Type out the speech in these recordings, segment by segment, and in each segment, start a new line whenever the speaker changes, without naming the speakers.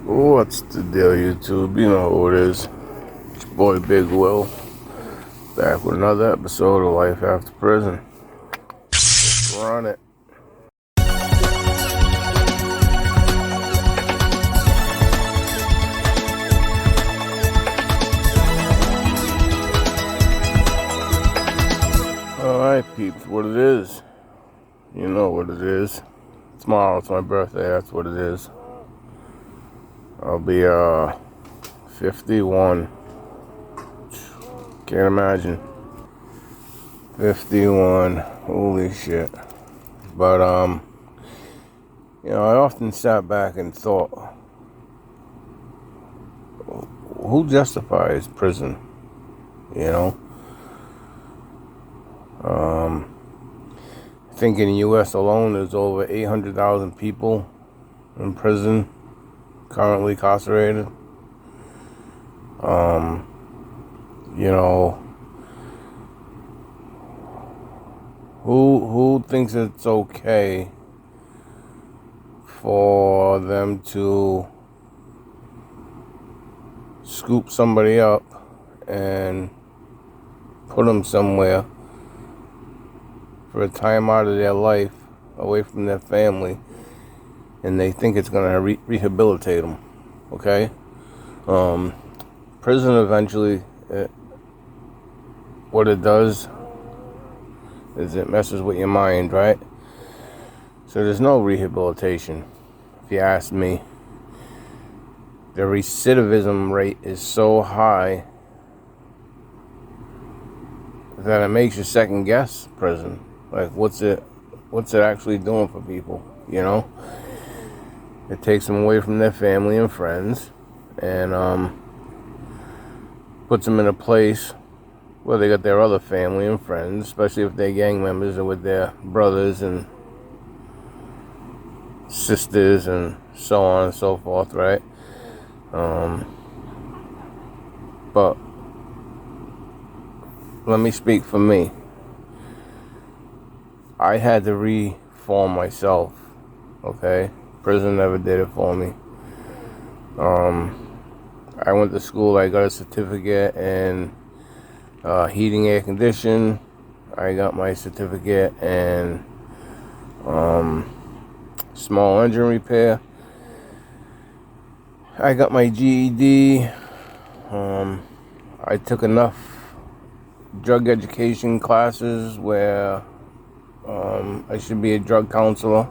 What's the deal, YouTube? You know who it is. It's your boy Big Will, back with another episode of Life After Prison. Let's run it. Alright, peeps, what it is. You know what it is. Tomorrow, it's my birthday, that's what it is. I'll be 51. Can't imagine. 51. Holy shit. But I often sat back and thought, who justifies prison? I think in the U.S. alone, there's over 800,000 people in prison, currently incarcerated. Who thinks it's okay for them to scoop somebody up and put them somewhere for a time out of their life, away from their family, and they think it's going to rehabilitate them, okay? Prison eventually, what it does is it messes with your mind, right? So there's no rehabilitation, if you ask me. The recidivism rate is so high that it makes you second guess prison. Like, what's it actually doing for people, It takes them away from their family and friends and puts them in a place where they got their other family and friends, especially if they're gang members or with their brothers and sisters and so on and so forth, right? But let me speak for me. I had to reform myself, okay? Prison never did it for me. I went to school, I got a certificate in heating, air condition. I got my certificate in small engine repair. I got my GED. I took enough drug education classes where I should be a drug counselor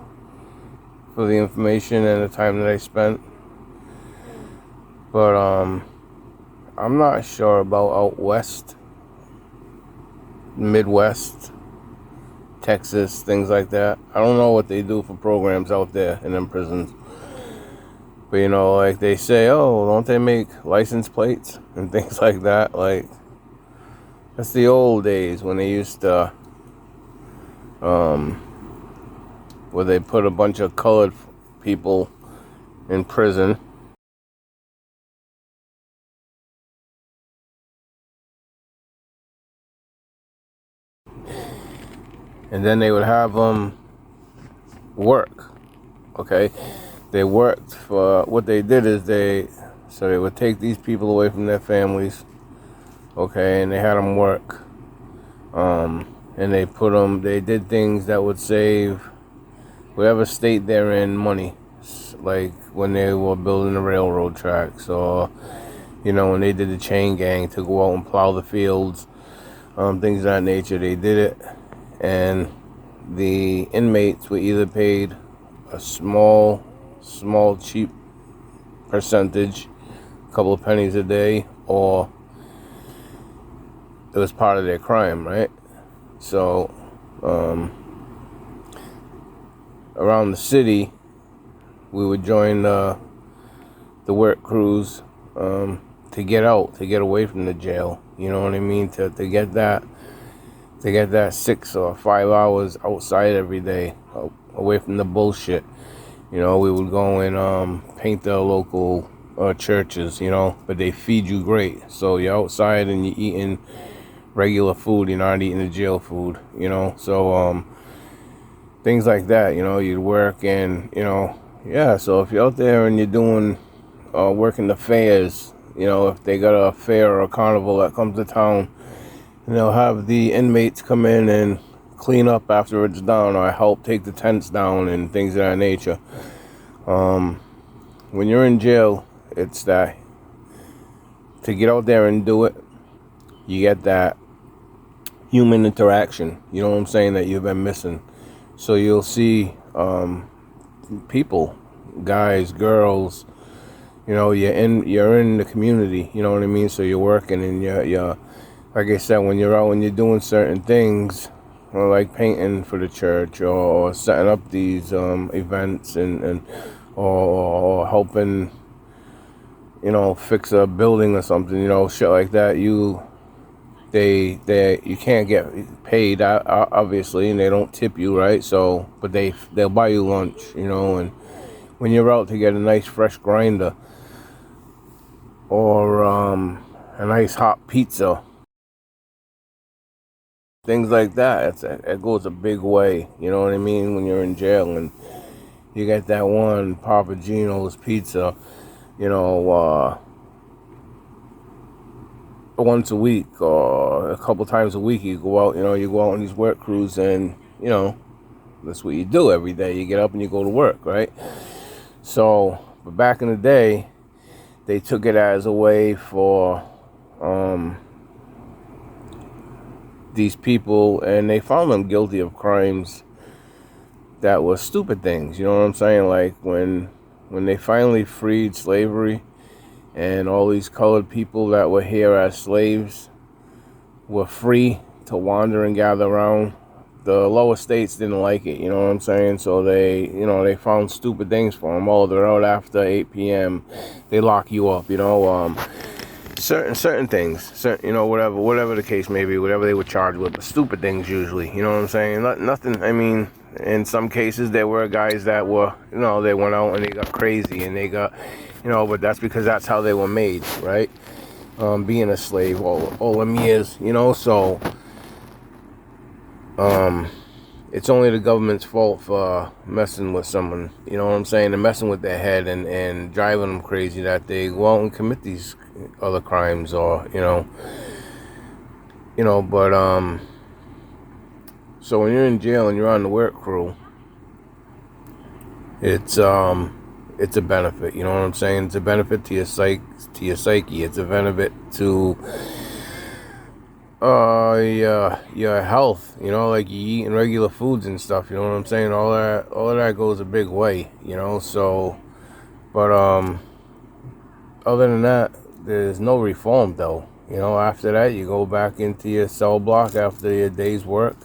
for the information and the time that I spent. But I'm not sure about out west, Midwest, Texas, things like that. I don't know what they do for programs out there in them prisons. But like they say, oh, don't they make license plates and things like that? Like, that's the old days when they used to where they put a bunch of colored people in prison. And then they would have them work, okay? They worked for, what they did is they would take these people away from their families, okay, and they had them work. And they did things that would save whatever state they're in money, like when they were building the railroad tracks, or when they did the chain gang to go out and plow the fields, things of that nature. They did it, and the inmates were either paid a small cheap percentage, a couple of pennies a day, or it was part of their crime, right? So around the city, we would join the work crews to get away from the jail. You know what I mean? To get that 6 or 5 hours outside every day, away from the bullshit. We would go and paint the local churches, but they feed you great. So you're outside and you're eating regular food, you're not eating the jail food, So things like that, you'd work and, so if you're out there and you're doing working the fairs. You know, if they got a fair or a carnival that comes to town, and they'll have the inmates come in and clean up after it's done, or help take the tents down and things of that nature. When you're in jail, it's that to get out there and do it, you get that human interaction, you know what I'm saying, that you've been missing. So you'll see people, guys, girls, you know, you're in the community, you know what I mean? So you're working, and you're like I said, when you're out and you're doing certain things, or like painting for the church, or setting up these events, and or helping, you know, fix a building or something, you know, shit like that. You can't get paid, obviously, and they don't tip you, right? So, but they'll buy you lunch, you know. And when you're out to get a nice fresh grinder, or a nice hot pizza, things like that, it goes a big way, you know what I mean, when you're in jail and you get that one Papa Gino's pizza, you know, once a week or a couple times a week. You go out, you know, you go out on these work crews, and, you know, that's what you do every day. You get up and you go to work, right? So, but back in the day, they took it as a way for these people, and they found them guilty of crimes that were stupid things, you know what I'm saying? Like when they finally freed slavery, and all these colored people that were here as slaves were free to wander and gather around, the lower states didn't like it, you know what I'm saying? So they found stupid things for them. Oh, they're out after 8 p.m. They lock you up, you know. Certain things, you know, whatever the case may be, whatever they were charged with, but stupid things usually, you know what I'm saying? Nothing, I mean, in some cases there were guys that were, you know, they went out and they got crazy, and they got, you know, but that's because that's how they were made, right? Being a slave all them years, you know. So it's only the government's fault for messing with someone, you know what I'm saying, and messing with their head, and driving them crazy, that they go out and commit these other crimes, or, you know, but so when you're in jail and you're on the work crew, it's a benefit, you know what I'm saying? It's a benefit to your psyche. It's a benefit to your health, you know, like you eating regular foods and stuff, you know what I'm saying? All of that goes a big way, you know. So, but other than that, there's no reform though, you know. After that, you go back into your cell block after your day's work.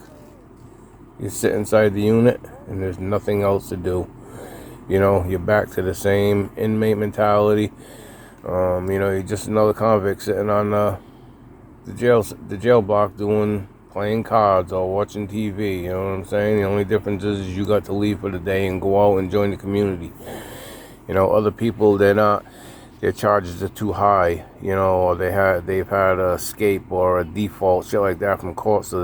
You sit inside the unit, and there's nothing else to do. You know, you're back to the same inmate mentality. You know, you're just another convict sitting on the jail block playing cards or watching TV, you know what I'm saying? The only difference is you got to leave for the day and go out and join the community. You know, other people, their charges are too high, you know, or they've had a escape or a default, shit like that from court, so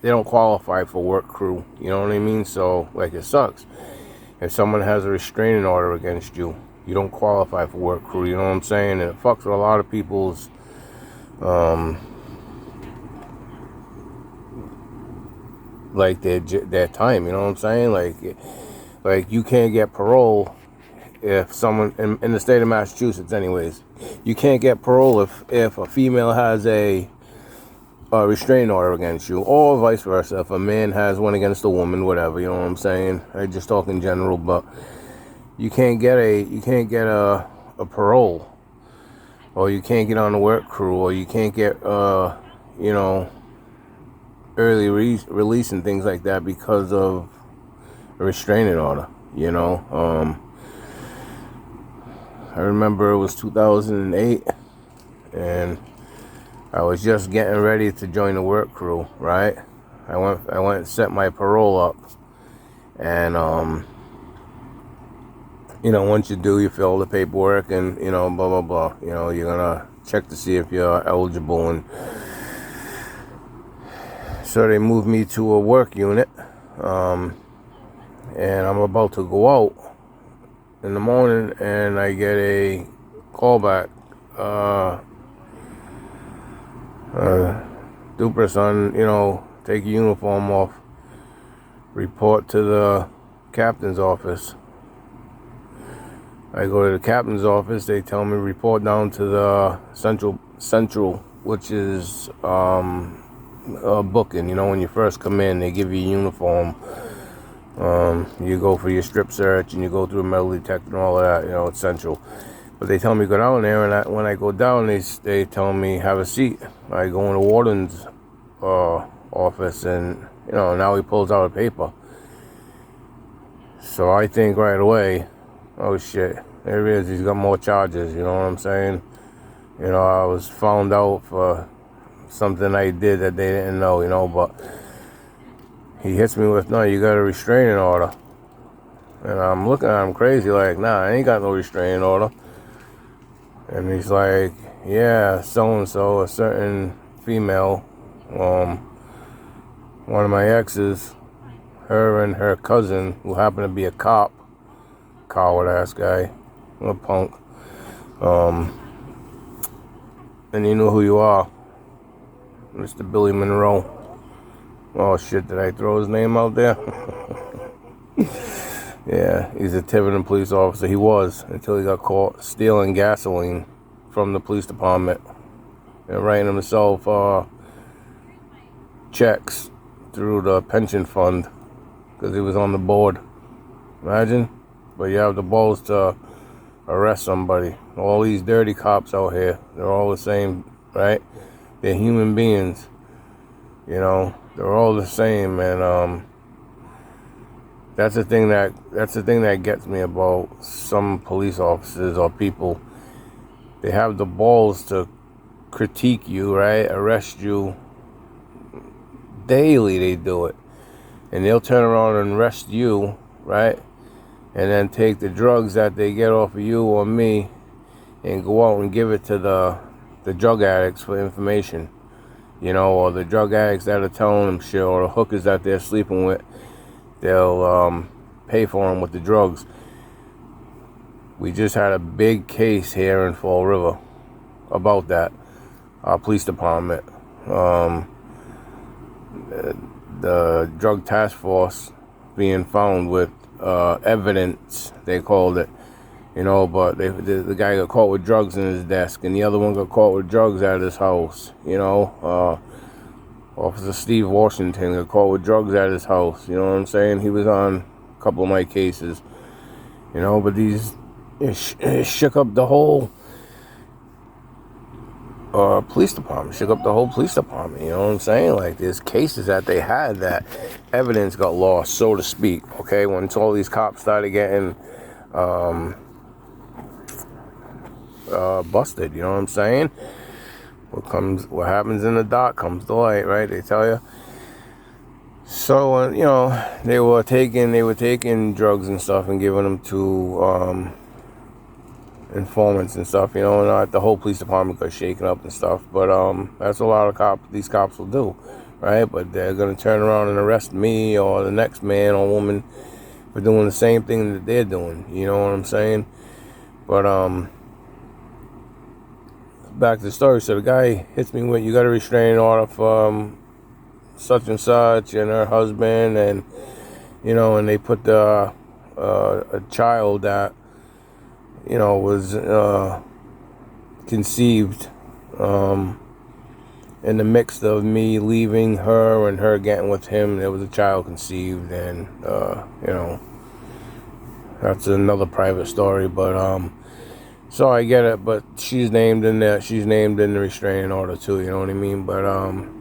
they don't qualify for work crew, you know what I mean? So, like, it sucks. If someone has a restraining order against you, you don't qualify for work crew, you know what I'm saying? And it fucks with a lot of people's like their time, you know what I'm saying? Like you can't get parole if someone in the state of Massachusetts, anyways, you can't get parole if a female has a restraining order against you, or vice versa. If a man has one against a woman, whatever, you know what I'm saying? I just talk in general, but you can't get a parole, or you can't get on the work crew, or you can't get you know, early release and things like that because of a restraining order, you know. I remember it was 2008, and I was just getting ready to join the work crew, right? I went and set my parole up, and you know, once you do, you fill the paperwork, and, you know, blah blah blah, you know, you're gonna check to see if you're eligible, and so they moved me to a work unit, and I'm about to go out, in the morning, and I get a call back. Duper son, take your uniform off. Report to the captain's office. I go to the captain's office. They tell me report down to the central, which is booking. When you first come in, they give you a uniform. You go for your strip search and you go through a metal detector and all of that. It's central. But they tell me go down there, and when I go down, they tell me have a seat. I go in the warden's office, and now he pulls out a paper. So I think right away, oh shit, there he is. He's got more charges. You know what I'm saying? I was found out for something I did that they didn't know. But he hits me with, no, you got a restraining order. And I'm looking at him crazy, like, nah, I ain't got no restraining order. And he's like, yeah, so-and-so, a certain female, one of my exes, her and her cousin, who happened to be a cop, coward-ass guy, a punk, and you know who you are, Mr. Billy Monroe. Oh shit, did I throw his name out there? Yeah, he's a Tiverton police officer. He was, until he got caught stealing gasoline from the police department and writing himself checks through the pension fund because he was on the board. Imagine. But you have the balls to arrest somebody. All these dirty cops out here, they're all the same, right? They're human beings. They're all the same, and that's the thing that gets me about some police officers or people. They have the balls to critique you, right? Arrest you. Daily they do it. And they'll turn around and arrest you, right? And then take the drugs that they get off of you or me and go out and give it to the drug addicts for information. Or the drug addicts that are telling them shit, or the hookers that they're sleeping with. They'll pay for them with the drugs. We just had a big case here in Fall River about that. Our police department. The drug task force being found with evidence, they called it. But the guy got caught with drugs in his desk, and the other one got caught with drugs at his house. Officer Steve Washington got caught with drugs at his house. You know what I'm saying? He was on a couple of my cases. But it shook up the whole police department. Shook up the whole police department. You know what I'm saying? Like, there's cases that they had that evidence got lost, so to speak. Okay, once all these cops started getting busted. You know what I'm saying? What happens in the dark comes to light, right? They tell you. So they were taking drugs and stuff and giving them to informants and stuff. And the whole police department got shaken up and stuff. But that's a lot of these cops will do, right? But they're gonna turn around and arrest me or the next man or woman for doing the same thing that they're doing. You know what I'm saying? But back to the story. So the guy hits me with, you got a restraining order from such and such and her husband, and and they put a child that was conceived in the mix of me leaving her and her getting with him. There was a child conceived, and that's another private story. But so I get it, but she's named in the restraining order too, you know what I mean? But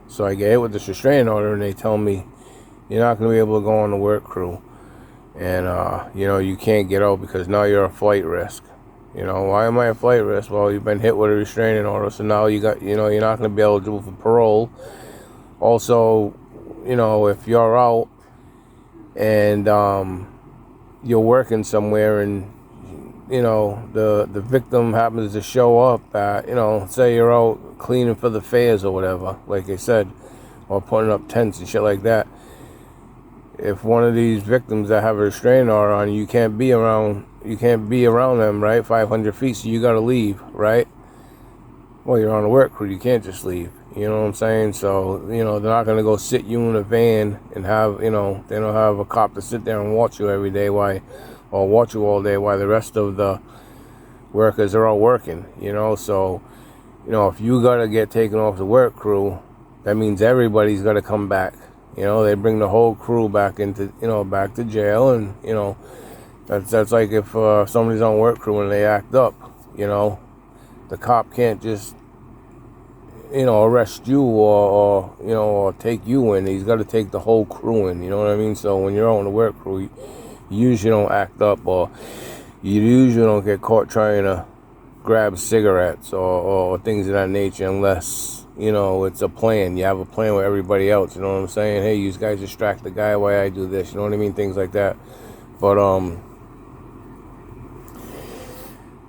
so I get hit with this restraining order, and they tell me you're not going to be able to go on the work crew, and you can't get out because now you're a flight risk. Why am I a flight risk? Well, you've been hit with a restraining order, so now you're not going to be eligible for parole. Also, if you're out and you're working somewhere and the victim happens to show up at, say you're out cleaning for the fairs or whatever, like I said, or putting up tents and shit like that. If one of these victims that have a restraining order on you, can't be around be around them, right? 500 feet, so you got to leave, right? Well, you're on a work crew, you can't just leave. You know what I'm saying? So, they're not going to go sit you in a van and have, they don't have a cop to sit there and watch you every day or watch you all day while the rest of the workers are all working, So, if you got to get taken off the work crew, that means everybody's got to come back. They bring the whole crew back into, back to jail. And, that's like if somebody's on work crew and they act up, the cop can't just, arrest you or take you in. He's got to take the whole crew in, you know what I mean? So when you're on the work crew, you usually don't act up, or you usually don't get caught trying to grab cigarettes or things of that nature, unless, it's a plan. You have a plan with everybody else, you know what I'm saying? Hey, you guys distract the guy while I do this, you know what I mean? Things like that. But,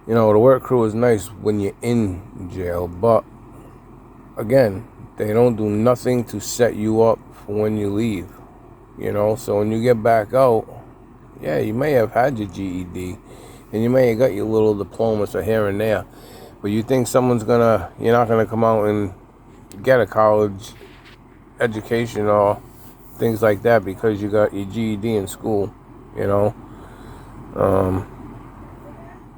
the work crew is nice when you're in jail, but again, they don't do nothing to set you up for when you leave, So when you get back out, yeah, you may have had your GED, and you may have got your little diplomas here and there, but you think you're not gonna come out and get a college education or things like that because you got your GED in school,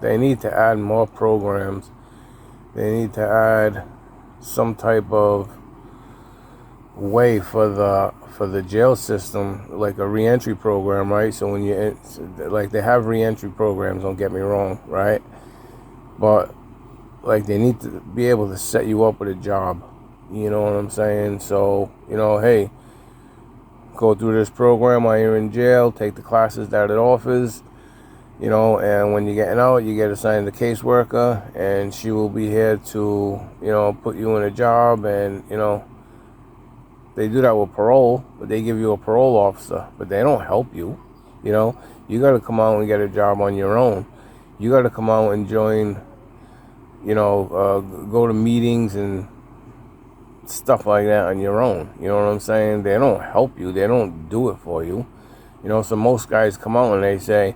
They need to add more programs. They need to add some type of way for the jail system, like a reentry program, right? So when they have reentry programs, don't get me wrong, right? But they need to be able to set you up with a job. You know what I'm saying? So, hey, go through this program while you're in jail, take the classes that it offers, and when you're getting out, you get assigned a caseworker, and she will be here to, put you in a job. And, they do that with parole, but they give you a parole officer, but they don't help you. You got to come out and get a job on your own. You got to come out and join, go to meetings and stuff like that on your own. You know what I'm saying? They don't help you. They don't do it for you. So most guys come out and they say,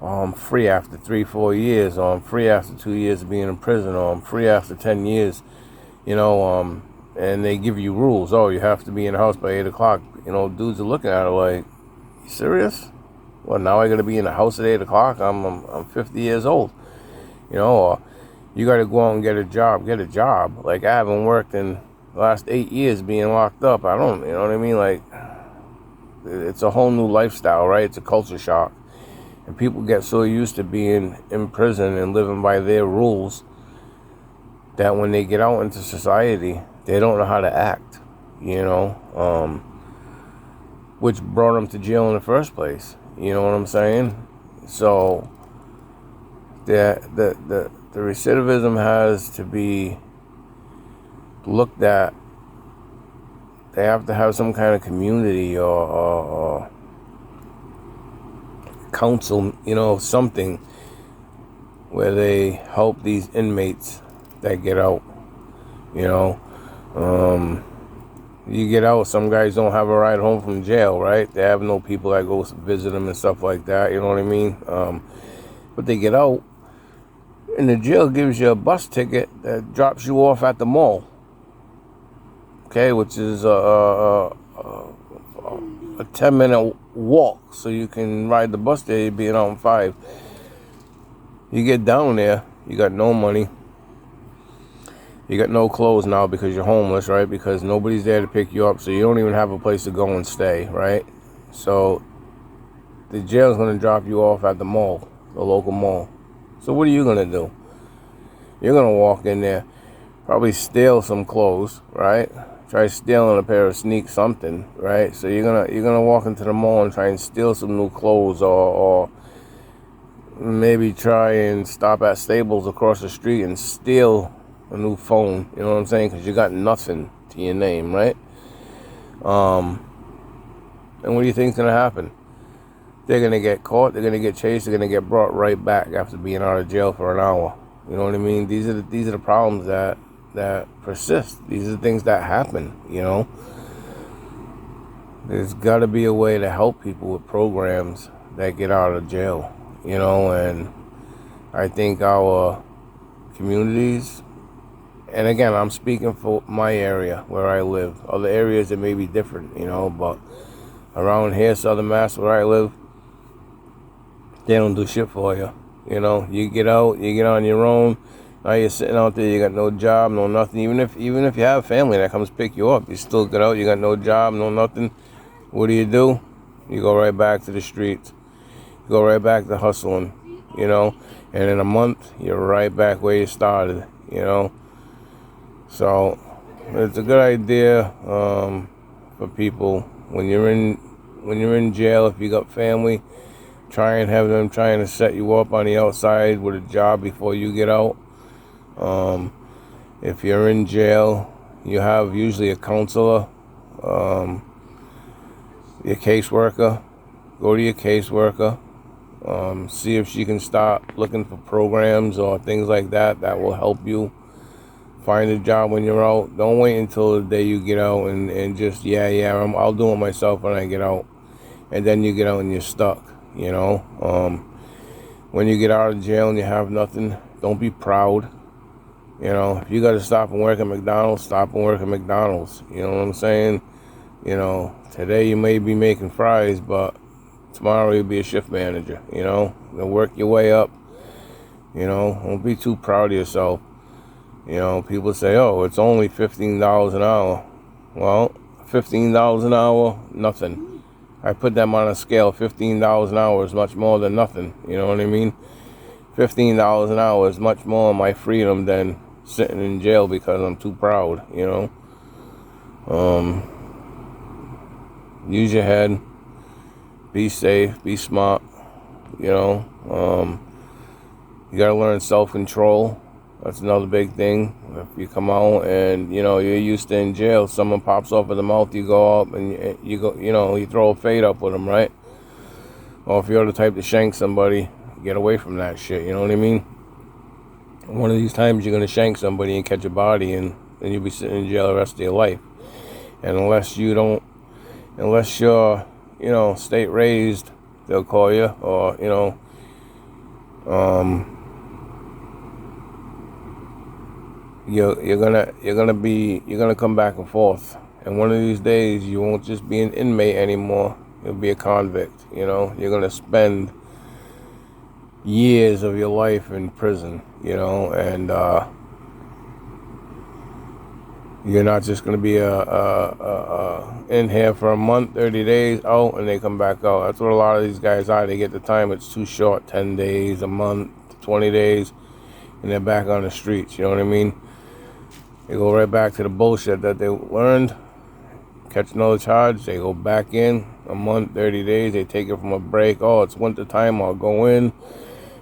oh, I'm free after 3-4 years, or I'm free after 2 years of being in prison, or I'm free after 10 years, and they give you rules. Oh, you have to be in the house by 8 o'clock. Dudes are looking at it like, you serious? Well, now I got to be in the house at 8 o'clock? I'm 50 years old. Or you got to go out and get a job. Get a job. Like, I haven't worked in the last 8 years being locked up. I don't, you know what I mean? Like, it's a whole new lifestyle, right? It's a culture shock. And people get so used to being in prison and living by their rules that when they get out into society, they don't know how to act, which brought them to jail in the first place. You know what I'm saying? So the recidivism has to be looked at. They have to have some kind of community or council, something where they help these inmates that get out. You get out, some guys don't have a ride home from jail, right? They have no people that go visit them and stuff like that, you know what I mean? But they get out, and the jail gives you a bus ticket that drops you off at the mall, okay, which is a 10-minute walk, so you can ride the bus there. You're being out in 5. You get down there, you got no money. You got no clothes now because you're homeless, right? Because nobody's there to pick you up, so you don't even have a place to go and stay, right? So the jail's going to drop you off at the mall, the local mall. So what are you going to do? You're going to walk in there, probably steal some clothes, right? Try stealing a pair of sneaks, something, right? So you're gonna walk into the mall and try and steal some new clothes, or maybe try and stop at Staples across the street and steal a new phone. You know what I'm saying? Because you got nothing to your name, right? And what do you think's gonna happen? They're gonna get caught. They're gonna get chased. They're gonna get brought right back after being out of jail for an hour. You know what I mean? These are the problems that persist. These are the things that happen, There's got to be a way to help people with programs that get out of jail, you know, and I think our communities, and again, I'm speaking for my area where I live. Other areas it may be different, you know, but around here, Southern Mass, where I live, they don't do shit for you. You know, you get out, you get on your own. Now you're sitting out there, you got no job, no nothing. Even if you have family that comes pick you up, you still get out, you got no job, no nothing. What do? You go right back to the streets. You go right back to hustling, you know. And in a month, you're right back where you started, you know. So it's a good idea for people when you're in jail. If you got family, try and have them trying to set you up on the outside with a job before you get out. If you're in jail, you have usually a counselor, your caseworker. Go to your caseworker. See if she can start looking for programs or things like that will help you find a job when you're out. Don't wait until the day you get out and just, I'll do it myself when I get out. And then you get out and you're stuck, you know. When you get out of jail and you have nothing, don't be proud. You know, if you got to stop and work at McDonald's, stop and work at McDonald's. You know what I'm saying? You know, today you may be making fries, but tomorrow you'll be a shift manager, you know. You'll work your way up. You know, don't be too proud of yourself. You know, people say, oh, it's only $15 an hour. Well, $15 an hour, nothing. I put them on a scale. $15 an hour is much more than nothing. You know what I mean? $15 an hour is much more of my freedom than sitting in jail because I'm too proud, you know. Use your head. Be safe. Be smart. You know. You gotta learn self-control. That's another big thing. If you come out and, you know, you're used to in jail, someone pops up in the mouth, you go up and you go, you know, you throw a fade up with them, right? Or if you're the type to shank somebody, get away from that shit, you know what I mean? One of these times you're going to shank somebody and catch a body and then you'll be sitting in jail the rest of your life. And unless you're, you know, state raised, they'll call you, or, you know, you're gonna come back and forth, and one of these days you won't just be an inmate anymore. You'll be a convict. You know, you're gonna spend years of your life in prison. You know, and you're not just gonna be in here for a month, 30 days, out, and they come back out. That's what a lot of these guys are. They get the time; it's too short. 10 days, a month, 20 days, and they're back on the streets. You know what I mean? They go right back to the bullshit that they learned, catch another charge, they go back in, a month, 30 days, they take it from a break. Oh, it's winter time, I'll go in,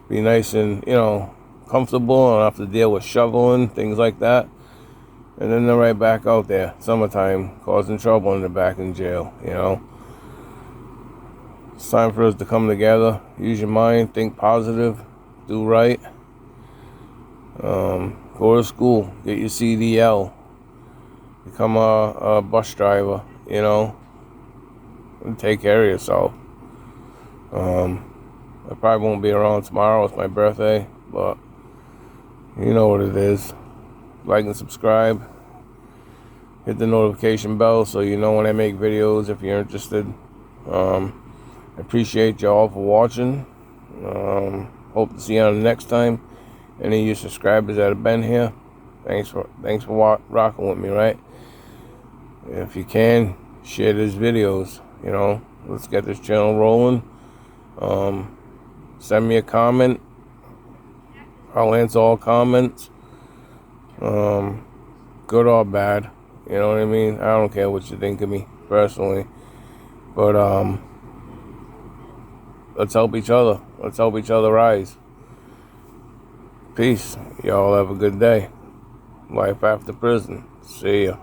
be nice and, you know, comfortable, and have to deal with shoveling, things like that. And then they're right back out there, summertime, causing trouble, and they're back in jail, you know. It's time for us to come together, use your mind, think positive, do right. Go to school, get your CDL, become a bus driver, you know, and take care of yourself. I probably won't be around tomorrow, it's my birthday, but you know what it is. Like and subscribe, hit the notification bell so you know when I make videos if you're interested. I appreciate y'all for watching. Hope to see you on the next time. Any of you subscribers that have been here, thanks for rocking with me, right? If you can, share these videos, you know. Let's get this channel rolling. Send me a comment. I'll answer all comments. Good or bad, you know what I mean? I don't care what you think of me, personally. But, let's help each other. Let's help each other rise. Peace. Y'all have a good day. Life after prison. See ya.